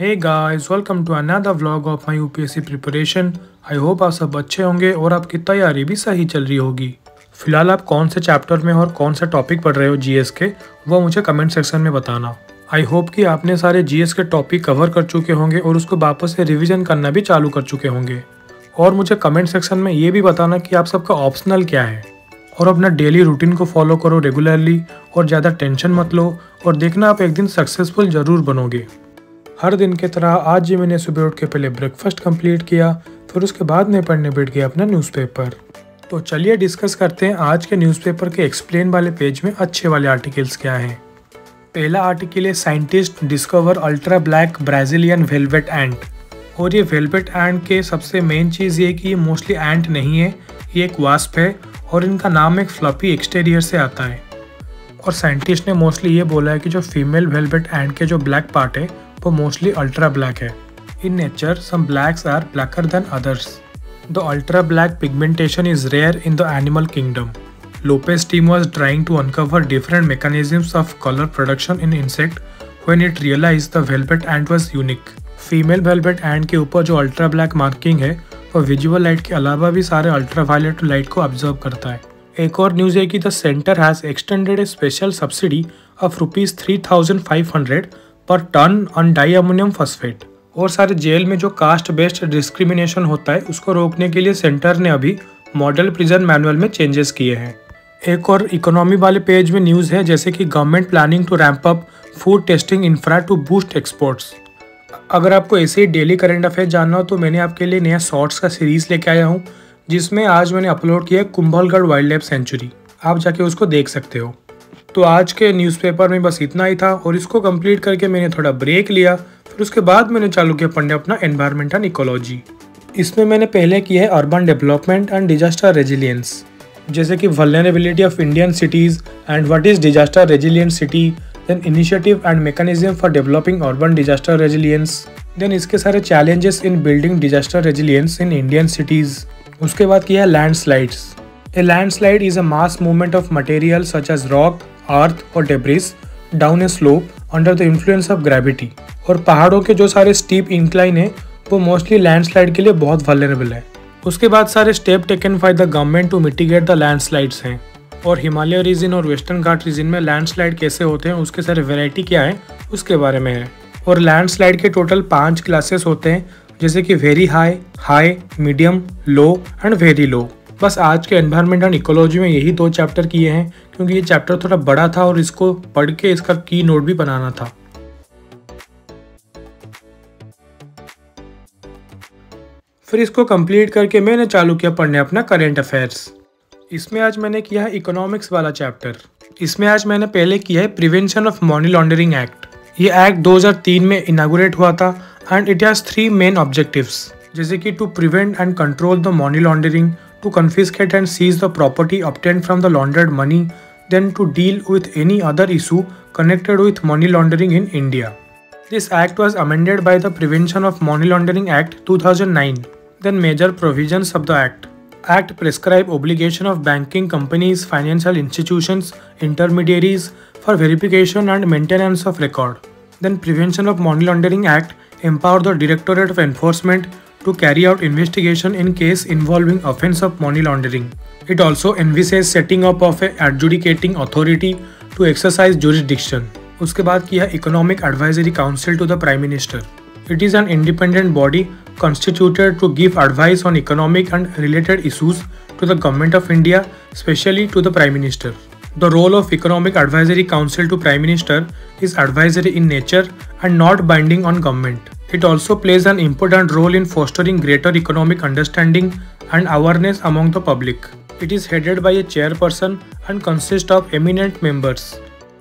Hey guys, welcome to another vlog of my UPSC preparation. I hope आप सब अच्छे होंगे और आपकी तैयारी भी सही चल रही होगी। फिलहाल आप कौन से चैप्टर में और कौन सा टॉपिक पढ़ रहे हो जीएस के, वो मुझे कमेंट सेक्शन में बताना। आई होप कि आपने सारे जीएस के टॉपिक कवर कर चुके होंगे और उसको वापस से रिविजन करना भी चालू कर चुके होंगे। और मुझे कमेंट सेक्शन में ये भी बताना कि आप सबका ऑप्शनल क्या है। और अपना डेली रूटीन को फॉलो करो रेगुलरली और ज़्यादा टेंशन मत लो और देखना आप एक दिन सक्सेसफुल ज़रूर बनोगे। हर दिन की तरह आज ही मैंने सुबह उठ के पहले ब्रेकफास्ट कंप्लीट किया, फिर उसके बाद मैं पढ़ने बैठ गया अपना न्यूज़पेपर। तो चलिए डिस्कस करते हैं आज के न्यूज़पेपर के एक्सप्लेन वाले पेज में अच्छे वाले आर्टिकल्स क्या हैं। पहला आर्टिकल है scientist discover ultra black Brazilian velvet ant. और ये वेलवेट एंट के सबसे मेन चीज़ ये कि ये मोस्टली एंट नहीं है, ये एक वास्प है और इनका नाम एक फ्लफी एक्सटीरियर से आता है। और साइंटिस्ट ने मोस्टली ये बोला है कि जो फीमेल वेलवेट एंट के जो ब्लैक पार्ट है वो मोस्टली अल्ट्रा ब्लैक है। In nature some blacks are blacker than others. The ultra black pigmentation is rare in the animal kingdom. Lopez team was trying to uncover different mechanisms of color production in insect when it realized the velvet ant was unique. Female velvet ant के ऊपर जो ultra black marking है वो visual light के अलावा भी सारे ultra violet light को ऑब्जर्व करता है। एक और न्यूज़ है कि the centre has extended a special subsidy of ₹3,500 per tonne on diammonium phosphate. और सारे जेल में जो कास्ट बेस्ड डिस्क्रिमिनेशन होता है उसको रोकने के लिए सेंटर ने अभी मॉडल प्रिजन मैनुअल में चेंजेस किए हैं। एक और इकोनॉमी वाले पेज में न्यूज़ है जैसे कि government planning to ramp up food testing infra to boost exports. अगर आपको ऐसे ही डेली करंट अफेयर जानना हो तो मैंने आपके लिए नया शॉर्ट्स का सीरीज़ लेके आया हूँ, जिसमें आज मैंने अपलोड किया है कुंभलगढ़ वाइल्ड लाइफ सेंचुरी। आप जाके उसको देख सकते हो। तो आज के न्यूज़पेपर में बस इतना ही था और इसको कंप्लीट करके मैंने थोड़ा ब्रेक लिया, फिर उसके बाद मैंने चालू किया पढ़ने अपना एनवायरनमेंट एंड इकोलॉजी। इसमें मैंने पहले किया है urban development and disaster resilience, जैसे कि vulnerability of Indian cities and what is disaster resilient city, then initiative and mechanism for developing urban disaster resilience, then इसके सारे challenges in building disaster resilience in Indian cities. उसके बाद किया है landslides. A landslide is a mass movement of material such as rock, earth और debris down a slope under the influence of gravity. और पहाड़ों के जो सारे स्टीप इंक्लाइन है वो मोस्टली लैंडस्लाइड के लिए बहुत वल्नरेबल है। उसके बाद सारे step taken by the government to mitigate the landslides हैं। और हिमालय रीजन और वेस्टर्न घाट रीजन में लैंडस्लाइड कैसे होते हैं, उसके सारे वेराइटी क्या है उसके बारे में है। और लैंडस्लाइड के टोटल 5 क्लासेस होते हैं, जैसे कि very high, high, medium, low and very low. बस आज के एनवायरनमेंट एंड इकोलॉजी में यही 2 चैप्टर किए हैं, क्योंकि ये चैप्टर थोड़ा बड़ा था और इसको पढ़ के इसका की नोट भी बनाना था। फिर इसको कंप्लीट करके मैंने चालू किया पढ़ने अपना करेंट अफेयर्स। इसमें आज मैंने किया है इकोनॉमिक्स वाला चैप्टर। इसमें आज मैंने पहले किया है prevention of money laundering act. ये एक्ट 2003 में इनागुरेट हुआ था and it has 3 main objectives, जैसे कि to prevent and control the money laundering, to confiscate and seize the property obtained from the laundered money, then to deal with any other issue connected with money laundering in India. This act was amended by the Prevention of Money Laundering Act 2009. Then major provisions of the act prescribe obligation of banking companies, financial institutions, intermediaries for verification and maintenance of record. Then Prevention of Money Laundering Act empower the Directorate of Enforcement to carry out investigation in case involving offense of money laundering. It also envisages setting up of a adjudicating authority to exercise jurisdiction. उसके बाद किया Economic Advisory Council to the Prime Minister. It is an independent body constituted to give advice on economic and related issues to the Government of India, especially to the Prime Minister. The role of Economic Advisory Council to Prime Minister is advisory in nature and not binding on government. It also plays an important role in fostering greater economic understanding and awareness among the public. It is headed by a chairperson and consists of eminent members.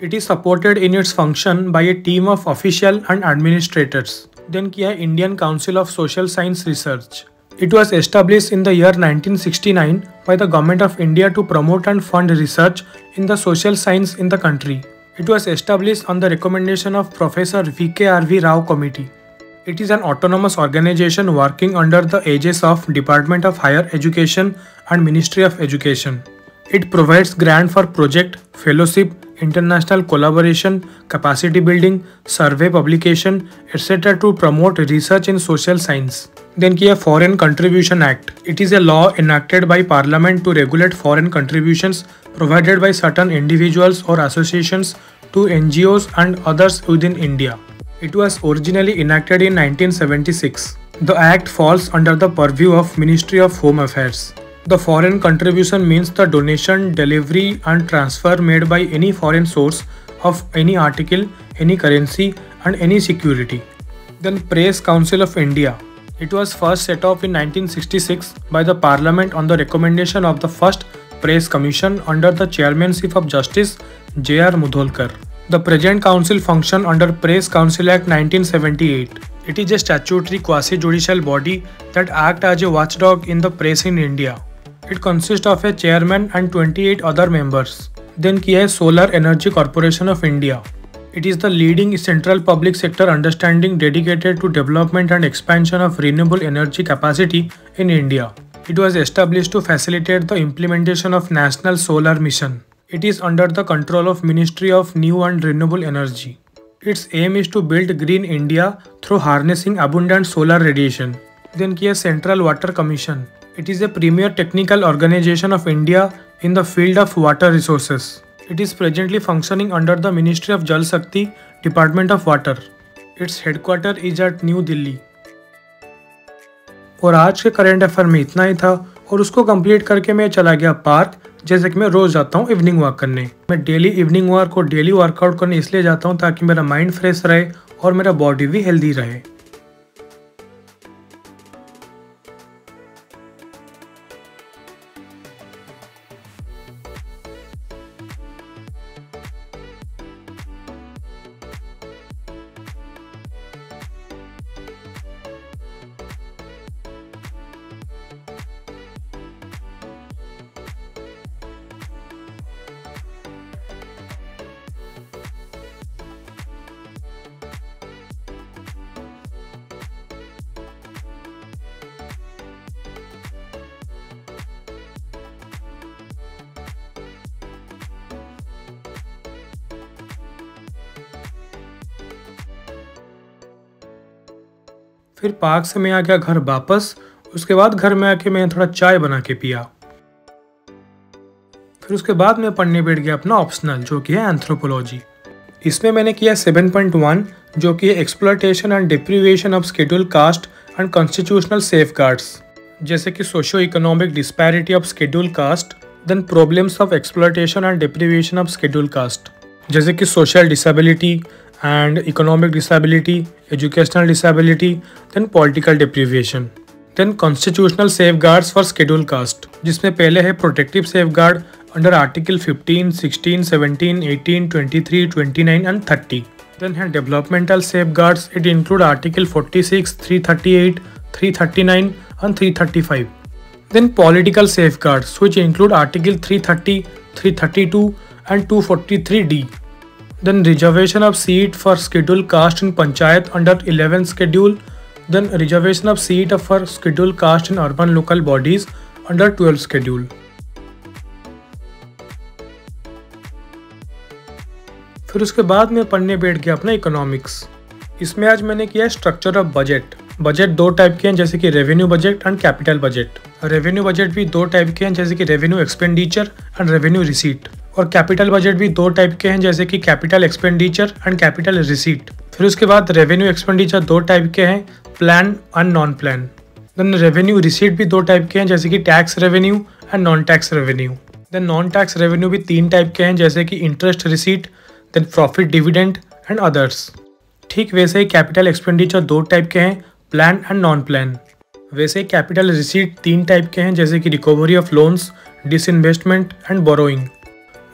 It is supported in its function by a team of officials and administrators. Then किया Indian Council of Social Science Research. It was established in the year 1969 by the Government of India to promote and fund research in the social science in the country. It was established on the recommendation of Professor V.K.R.V. Rao Committee. It is an autonomous organization working under the aegis of Department of Higher Education and Ministry of Education. It provides grant for project, fellowship, international collaboration, capacity building, survey publication, etc. to promote research in social science. Then किया Foreign Contribution Act. It is a law enacted by Parliament to regulate foreign contributions provided by certain individuals or associations to NGOs and others within India. It was originally enacted in 1976. The act falls under the purview of Ministry of Home Affairs. The foreign contribution means the donation, delivery and transfer made by any foreign source of any article, any currency and any security. Then Press Council of India. It was first set up in 1966 by the Parliament on the recommendation of the first Press Commission under the chairmanship of Justice J.R. Mudholkar. The present council functions under Press Council Act 1978. It is a statutory quasi-judicial body that acts as a watchdog in the press in India. It consists of a chairman and 28 other members. Then किया है Solar Energy Corporation of India. It is the leading central public sector undertaking dedicated to development and expansion of renewable energy capacity in India. It was established to facilitate the implementation of National Solar Mission. It is under the control of Ministry of New and Renewable Energy. Its aim is to build green India through harnessing abundant solar radiation. Then किया Central Water Commission. It is a premier technical organization of India in the field of water resources. It is presently functioning under the Ministry of Jal Shakti, Department of Water. Its headquarters is at New Delhi. और आज के current affair में इतना ही था और उसको complete करके मैं चला गया पार्क, जैसे कि मैं रोज जाता हूँ इवनिंग वॉक करने। मैं डेली इवनिंग वॉक और डेली वर्कआउट करने इसलिए जाता हूँ ताकि मेरा माइंड फ्रेश रहे और मेरा बॉडी भी हेल्दी रहे। फिर पार्क से मैं आ गया घर वापस। उसके बाद घर में आके मैं थोड़ा चाय बना के पिया। फिर उसके बाद मैं पढ़ने बैठ गया अपना ऑप्शनल, जो कि है एंथ्रोपोलॉजी। इसमें मैंने किया 7.1, जो कि है exploitation and deprivation of schedule caste and constitutional safeguards, जैसे कि socio economic disparity of schedule caste, then problems of exploitation and deprivation of schedule caste, जैसे कि social disability and economic disability, educational disability, then political deprivation, then constitutional safeguards for scheduled caste, जिसमें पहले है protective safeguard under article 15, 16, 17, 18, 23, 29 and 30. Then है developmental safeguards. It include article 46, 338, 339 and 335. Then political safeguards, which include article 330, 332 and 243D. Then reservation of seat for scheduled caste in Panchayat under 11th schedule. Then reservation of seat for scheduled caste in urban local bodies under 12th schedule. फिर उसके बाद मैं पढ़ने बैठ गया अपना economics. इसमें आज मैंने किया स्ट्रक्चर ऑफ बजट। बजट दो टाइप के हैं, जैसे कि revenue budget and capital budget. Revenue budget भी दो टाइप के हैं, जैसे कि revenue expenditure and revenue receipt. और कैपिटल बजट भी दो टाइप के हैं, जैसे कि capital expenditure and capital receipt. फिर उसके बाद रेवेन्यू एक्सपेंडिचर दो टाइप के हैं, plan and non plan. Then revenue receipt भी दो टाइप के हैं, जैसे कि tax revenue and non tax revenue. Then non tax revenue भी तीन टाइप के हैं, जैसे कि interest receipt, then profit dividend and others. ठीक वैसे ही कैपिटल एक्सपेंडिचर दो टाइप के हैं, प्लान एंड नॉन प्लान। वैसे ही कैपिटल रिसीट तीन टाइप के हैं, जैसे कि recovery of loans, disinvestment and borrowing.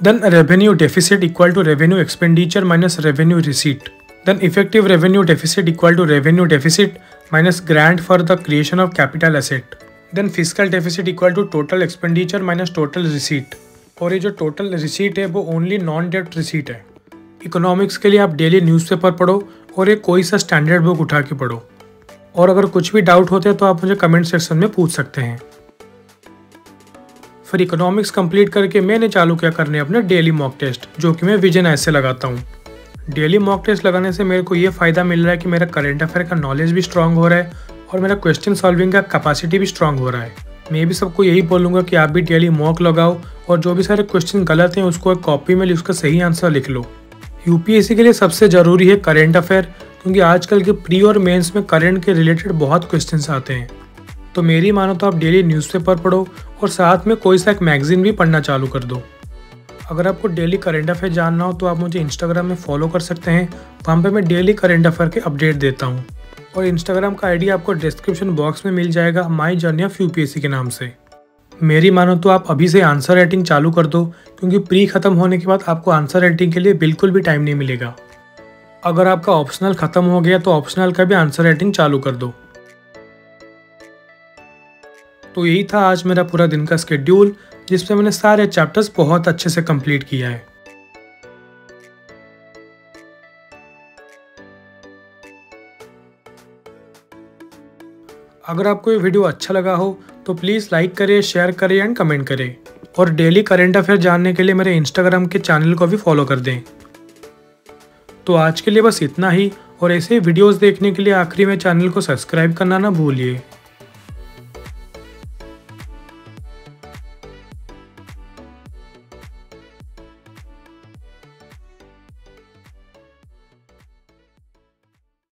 Then revenue deficit equal to revenue expenditure minus revenue receipt. Then effective revenue deficit equal to revenue deficit minus grant for the creation of capital asset. Then fiscal deficit equal to total expenditure minus total receipt. और ये जो total receipt है वो only non debt receipt है। Economics के लिए आप daily newspaper पढ़ो और एक कोई सा स्टैंडर्ड बुक उठा के पढ़ो। और अगर कुछ भी डाउट होते हैं तो आप मुझे कमेंट सेक्शन में पूछ सकते हैं। फिर इकोनॉमिक्स कंप्लीट करके मैंने चालू किया करने अपने डेली मॉक टेस्ट, जो कि मैं विजन ऐसे लगाता हूँ। डेली मॉक टेस्ट लगाने से मेरे को ये फ़ायदा मिल रहा है कि मेरा करंट अफेयर का नॉलेज भी स्ट्रांग हो रहा है और मेरा क्वेश्चन सॉल्विंग का कैपेसिटी भी स्ट्रांग हो रहा है। मैं भी सबको यही बोलूँगा कि आप भी डेली मॉक लगाओ और जो भी सारे क्वेश्चन गलत हैं उसको एक कॉपी में उसका सही आंसर लिख लो। यूपीएससी के लिए सबसे ज़रूरी है करंट अफेयर, क्योंकि आजकल के प्री और मेंस में करंट के रिलेटेड बहुत क्वेश्चंस आते हैं। तो मेरी मानो तो आप डेली न्यूज़पेपर पढ़ो और साथ में कोई सा एक मैगजीन भी पढ़ना चालू कर दो। अगर आपको डेली करंट अफेयर जानना हो तो आप मुझे इंस्टाग्राम में फॉलो कर सकते हैं। वहाँ पे मैं डेली करंट अफेयर के अपडेट देता हूँ और इंस्टाग्राम का आईडी आपको डिस्क्रिप्शन बॉक्स में मिल जाएगा, माई जर्नी ऑफ यूपीएससी के नाम से। मेरी मानो तो आप अभी से आंसर राइटिंग चालू कर दो, क्योंकि प्री खत्म होने के बाद आपको आंसर राइटिंग के लिए बिल्कुल भी टाइम नहीं मिलेगा। अगर आपका ऑप्शनल खत्म हो गया तो ऑप्शनल का भी आंसर राइटिंग चालू कर दो। तो यही था आज मेरा पूरा दिन का स्केड्यूल, जिसमें मैंने सारे चैप्टर्स बहुत अच्छे से कंप्लीट किया है। अगर आपको ये वीडियो अच्छा लगा हो तो प्लीज़ लाइक करें, शेयर करें एंड कमेंट करें। और डेली करंट अफेयर जानने के लिए मेरे इंस्टाग्राम के चैनल को भी फॉलो कर दें। तो आज के लिए बस इतना ही, और ऐसे वीडियोस देखने के लिए आखिरी में चैनल को सब्सक्राइब करना ना भूलिए।